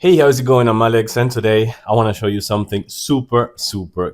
Hey, how's it going? I'm Alex, and today I want to show you something super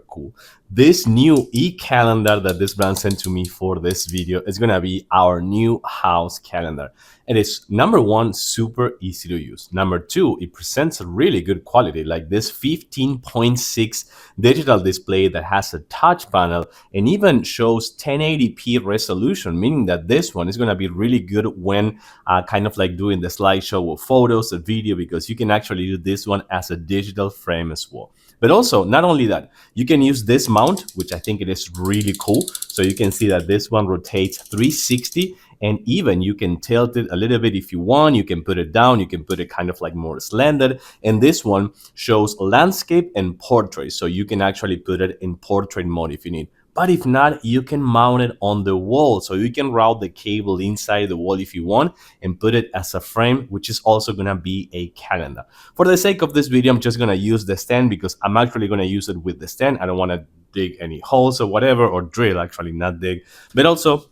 cool. This new e-calendar that this brand sent to me for this video is going to be our new house calendar. It is number one, super easy to use. Number two, it presents a really good quality, like this 15.6 digital display that has a touch panel and even shows 1080p resolution, meaning that this one is going to be really good when kind of like doing the slideshow of photos, a video, because you can actually use this one as a digital frame as well. But also, not only that, you can use this mount, which I think it is really cool. So you can see that this one rotates 360, and even you can tilt it a little bit if you want. You can put it down, you can put it kind of like more slanted. And this one shows landscape and portrait. So you can actually put it in portrait mode if you need. But if not, you can mount it on the wall. So you can route the cable inside the wall if you want and put it as a frame, which is also going to be a calendar. For the sake of this video, I'm just going to use the stand because I'm actually going to use it with the stand. I don't want to dig any holes or whatever, or drill, actually, not dig. But also,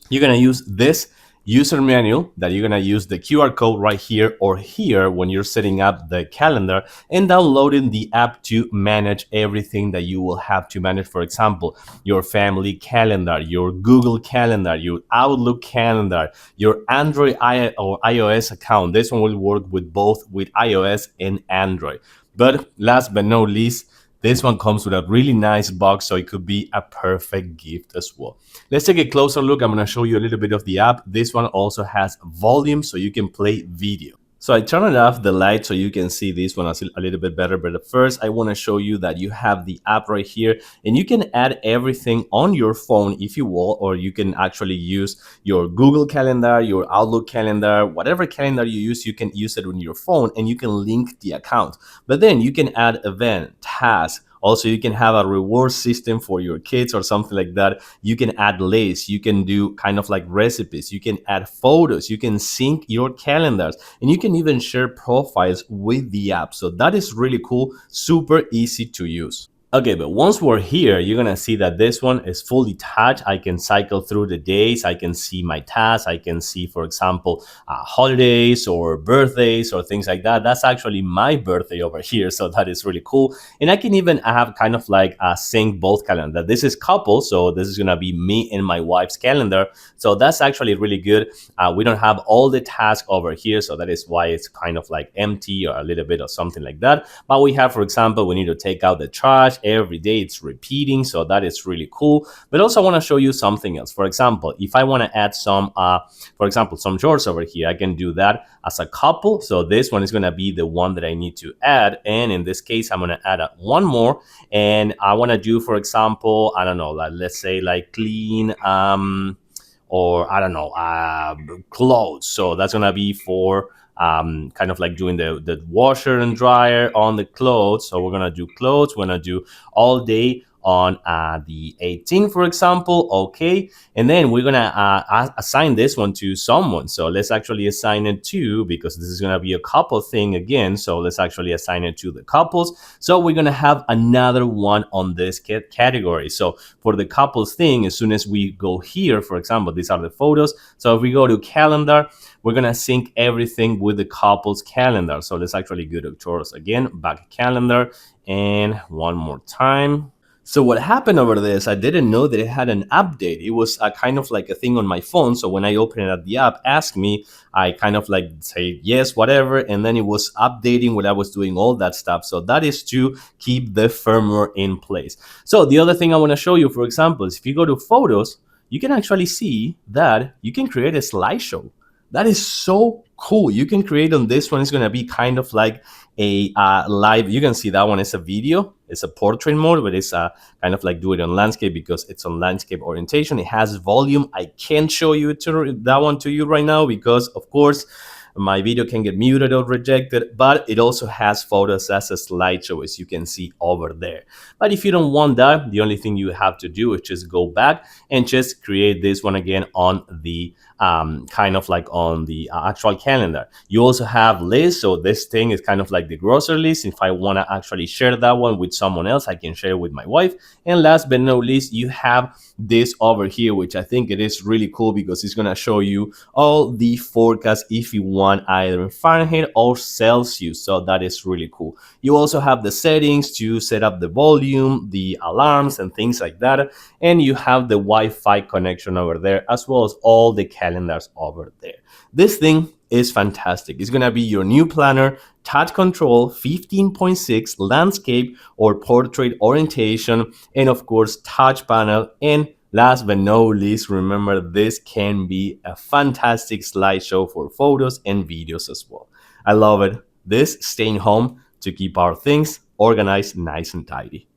you're going to use this user manual that you're going to use the QR code right here or here when you're setting up the calendar and downloading the app to manage everything that you will have to manage. For example, your family calendar, your Google calendar, your Outlook calendar, your Android or iOS account. This one will work with both with iOS and Android. But last but not least, this one comes with a really nice box, so it could be a perfect gift as well. Let's take a closer look. I'm going to show you a little bit of the app. This one also has volume, so you can play video. So I turn it off the light so you can see this one a little bit better. But first, I want to show you that you have the app right here, and you can add everything on your phone if you will, or you can actually use your Google Calendar, your Outlook calendar, whatever calendar you use, you can use it on your phone, and you can link the account. But then you can add event, task. Also, you can have a reward system for your kids or something like that. You can add lists. You can do kind of like recipes. You can add photos. You can sync your calendars. And you can even share profiles with the app. So that is really cool. Super easy to use. Okay, but once we're here, you're gonna see that this one is fully touch. I can cycle through the days. I can see my tasks. I can see, for example, holidays or birthdays or things like that. That's actually my birthday over here, so that is really cool. And I can even have kind of like sync both calendar. This is couple, so this is gonna be me and my wife's calendar. So that's actually really good. We don't have all the tasks over here, so that is why it's kind of like empty or a little bit or something like that. But we have, for example, we need to take out the trash. Every day it's repeating, so that is really cool. But also I want to show you something else. For example, if I want to add some for example, some chores over here, I can do that as a couple. So this one is going to be the one that I need to add, and in this case I'm going to add one more, and I want to do, for example, I don't know, like, let's say like clean or I don't know, clothes. So that's going to be for kind of like doing the washer and dryer on the clothes. So we're gonna do clothes. We're gonna do all day on the 18th, for example. Okay, and then we're gonna assign this one to someone. So let's actually assign it to, because this is gonna be a couple thing again. So let's actually assign it to the couples. So we're gonna have another one on this category. So for the couples thing, as soon as we go here, for example, these are the photos. So if we go to calendar, we're gonna sync everything with the couple's calendar. So let's actually go to chores again, back calendar, and one more time. So what happened over this, I didn't know that it had an update. It was a kind of like a thing on my phone. So when I open it up, the app, ask me, I kind of like say yes, whatever, and then it was updating when I was doing all that stuff. So that is to keep the firmware in place. So the other thing I want to show you, for example, is if you go to photos, you can actually see that you can create a slideshow. That is so cool. You can create on this one. It's going to be kind of like a live. You can see that one is a video. It's a portrait mode, but it's kind of like do it on landscape because it's on landscape orientation. It has volume. I can't show you that one to you right now because, of course, my video can get muted or rejected, but it also has photos as a slideshow, as you can see over there. But if you don't want that, the only thing you have to do is just go back and just create this one again on the kind of like on the actual calendar. You also have lists, so this thing is kind of like the grocery list. If I want to actually share that one with someone else, I can share it with my wife. And last but not least, you have this over here, which I think it is really cool because it's going to show you all the forecast if you want either in Fahrenheit or Celsius. So that is really cool. You also have the settings to set up the volume, the alarms, and things like that. And you have the Wi-Fi connection over there, as well as all the calendars over there. This thing is fantastic. It's going to be your new planner, touch control, 15.6, landscape or portrait orientation, and of course, touch panel. And last but not least, remember this can be a fantastic slideshow for photos and videos as well. I love it. This staying home to keep our things organized nice and tidy.